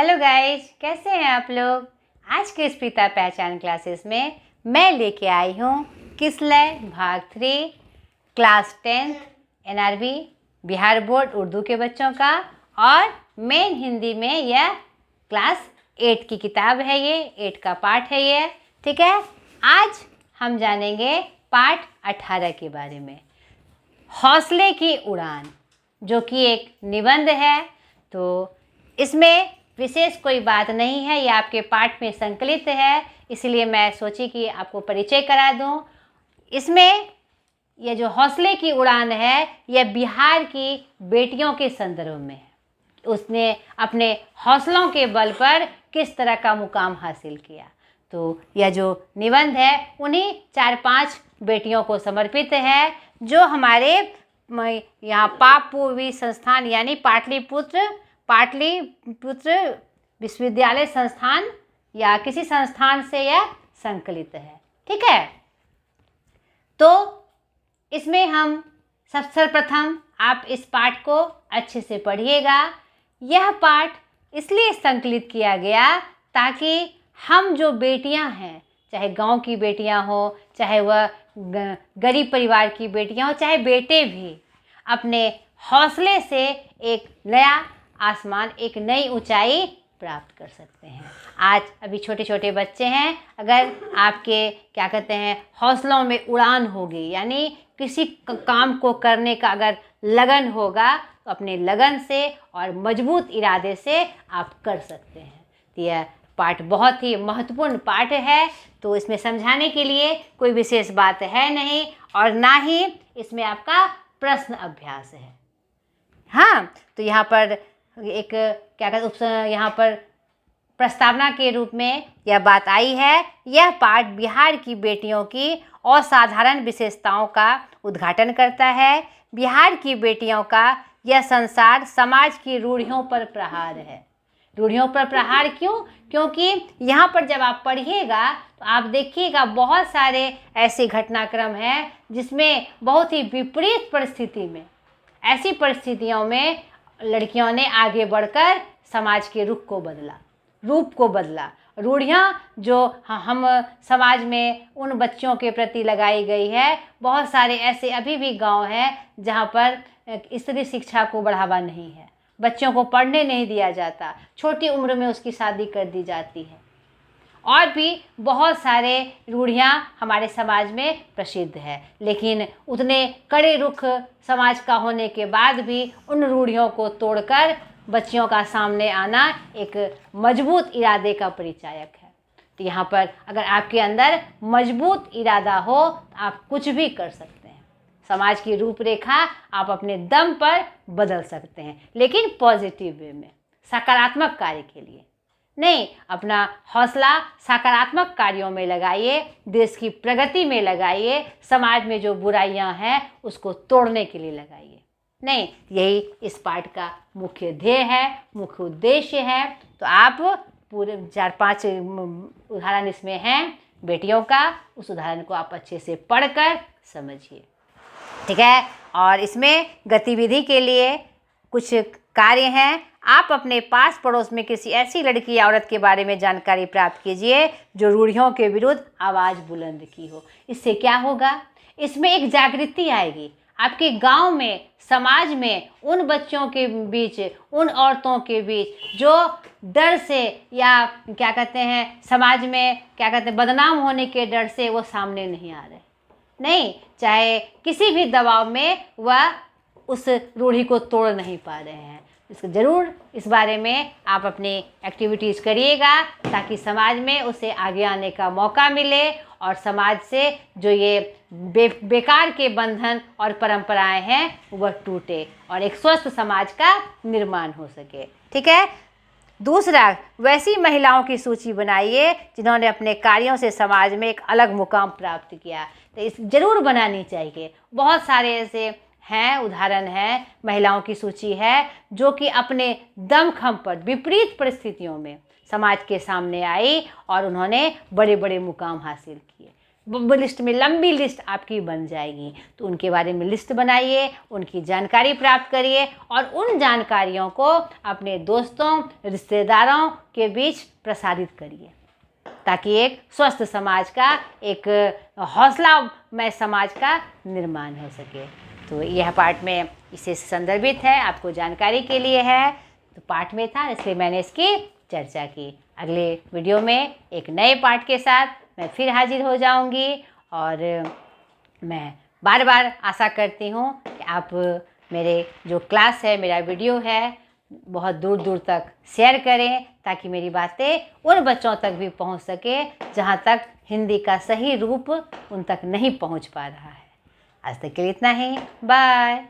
Hello guys, कैसे हैं आप लोग। आज के स्पीता पहचान क्लासेस में मैं लेके आई हूँ किसलय भाग 3 class 10 NRB Bihar board Urdu के बच्चों का और मेन हिंदी में यह क्लास 8 की किताब है। ये 8 का पार्ट है ये, ठीक है। आज हम जानेंगे पार्ट 18 के बारे में, हौसले की उड़ान, जो कि एक निबंध है। तो इसमें विशेष कोई बात नहीं है, ये आपके पाठ में संकलित है, इसलिए मैं सोची कि आपको परिचय करा दूं। इसमें ये जो हौसले की उड़ान है, यह बिहार की बेटियों के संदर्भ में है। उसने अपने हौसलों के बल पर किस तरह का मुकाम हासिल किया। तो यह जो निबंध है उन्हीं 4-5 बेटियों को समर्पित है, जो हमारे यहाँ पापपूर्वी संस्थान यानी पाटलिपुत्र विश्वविद्यालय संस्थान या किसी संस्थान से यह संकलित है, ठीक है। तो इसमें हम सर्वप्रथम आप इस पाठ को अच्छे से पढ़िएगा। यह पाठ इसलिए संकलित किया गया ताकि हम जो बेटियां हैं, चाहे गांव की बेटियां हो, चाहे वह गरीब परिवार की बेटियां हो, चाहे बेटे भी, अपने हौसले से एक नया आसमान, एक नई ऊंचाई प्राप्त कर सकते हैं। आज अभी छोटे छोटे बच्चे हैं, अगर आपके क्या कहते हैं हौसलों में उड़ान होगी, यानी किसी काम को करने का अगर लगन होगा, तो अपने लगन से और मजबूत इरादे से आप कर सकते हैं। तो यह पाठ बहुत ही महत्वपूर्ण पाठ है, तो इसमें समझाने के लिए कोई विशेष बात है नहीं, और ना ही इसमें आपका प्रश्न अभ्यास है। हाँ, तो यहाँ पर एक क्या कहते यहाँ पर प्रस्तावना के रूप में यह बात आई है। यह पाठ बिहार की बेटियों की असाधारण विशेषताओं का उद्घाटन करता है। बिहार की बेटियों का यह संसार समाज की रूढ़ियों पर प्रहार है। रूढ़ियों पर प्रहार क्यों? क्योंकि यहाँ पर जब आप पढ़िएगा तो आप देखिएगा बहुत सारे ऐसे घटनाक्रम हैं जिसमें बहुत ही विपरीत परिस्थिति में, ऐसी परिस्थितियों में लड़कियों ने आगे बढ़कर समाज के रूप को बदला। रूढ़ियाँ जो हम समाज में उन बच्चों के प्रति लगाई गई है, बहुत सारे ऐसे अभी भी गांव हैं जहां पर स्त्री शिक्षा को बढ़ावा नहीं है, बच्चों को पढ़ने नहीं दिया जाता, छोटी उम्र में उसकी शादी कर दी जाती है, और भी बहुत सारे रूढ़ियाँ हमारे समाज में प्रसिद्ध है। लेकिन उतने कड़े रुख समाज का होने के बाद भी उन रूढ़ियों को तोड़कर बच्चियों का सामने आना एक मजबूत इरादे का परिचायक है। तो यहाँ पर अगर आपके अंदर मजबूत इरादा हो तो आप कुछ भी कर सकते हैं। समाज की रूपरेखा आप अपने दम पर बदल सकते हैं, लेकिन पॉजिटिव वे में, सकारात्मक कार्य के लिए नहीं। अपना हौसला सकारात्मक कार्यों में लगाइए, देश की प्रगति में लगाइए, समाज में जो बुराइयां हैं उसको तोड़ने के लिए लगाइए। नहीं, यही इस पाठ का मुख्य ध्येय है, मुख्य उद्देश्य है। तो आप पूरे 4-5 उदाहरण इसमें हैं बेटियों का, उस उदाहरण को आप अच्छे से पढ़कर समझिए, ठीक है। और इसमें गतिविधि के लिए कुछ कार्य हैं। आप अपने पास पड़ोस में किसी ऐसी लड़की या औरत के बारे में जानकारी प्राप्त कीजिए जो रूढ़ियों के विरुद्ध आवाज़ बुलंद की हो। इससे क्या होगा? इसमें एक जागृति आएगी आपके गांव में, समाज में, उन बच्चों के बीच, उन औरतों के बीच जो डर से या क्या कहते हैं समाज में क्या कहते हैं बदनाम होने के डर से वो सामने नहीं आ रहे, नहीं, चाहे किसी भी दबाव में वह उस रूढ़ी को तोड़ नहीं पा रहे हैं। इसको ज़रूर इस बारे में आप अपनी एक्टिविटीज़ करिएगा, ताकि समाज में उसे आगे आने का मौका मिले और समाज से जो ये बेकार के बंधन और परंपराएं हैं वह टूटे और एक स्वस्थ समाज का निर्माण हो सके, ठीक है। दूसरा, वैसी महिलाओं की सूची बनाइए जिन्होंने अपने कार्यों से समाज में एक अलग मुकाम प्राप्त किया। तो इस जरूर बनानी चाहिए। बहुत सारे ऐसे हैं, उदाहरण हैं, महिलाओं की सूची है जो कि अपने दमखम पर विपरीत परिस्थितियों में समाज के सामने आई और उन्होंने बड़े बड़े मुकाम हासिल किए। लिस्ट में लंबी लिस्ट आपकी बन जाएगी। तो उनके बारे में लिस्ट बनाइए, उनकी जानकारी प्राप्त करिए और उन जानकारियों को अपने दोस्तों, रिश्तेदारों के बीच प्रसारित करिए, ताकि एक स्वस्थ समाज का, एक हौसलामय समाज का निर्माण हो सके। तो यह पाठ में इसे संदर्भित है, आपको जानकारी के लिए है। तो पाठ में था इसलिए मैंने इसकी चर्चा की। अगले वीडियो में एक नए पाठ के साथ मैं फिर हाजिर हो जाऊंगी और मैं बार बार आशा करती हूँ कि आप मेरे जो क्लास है, मेरा वीडियो है, बहुत दूर दूर तक शेयर करें, ताकि मेरी बातें उन बच्चों तक भी पहुँच सके जहाँ तक हिंदी का सही रूप उन तक नहीं पहुँच पा रहा है। आज तक के लिए इतना ही। बाय।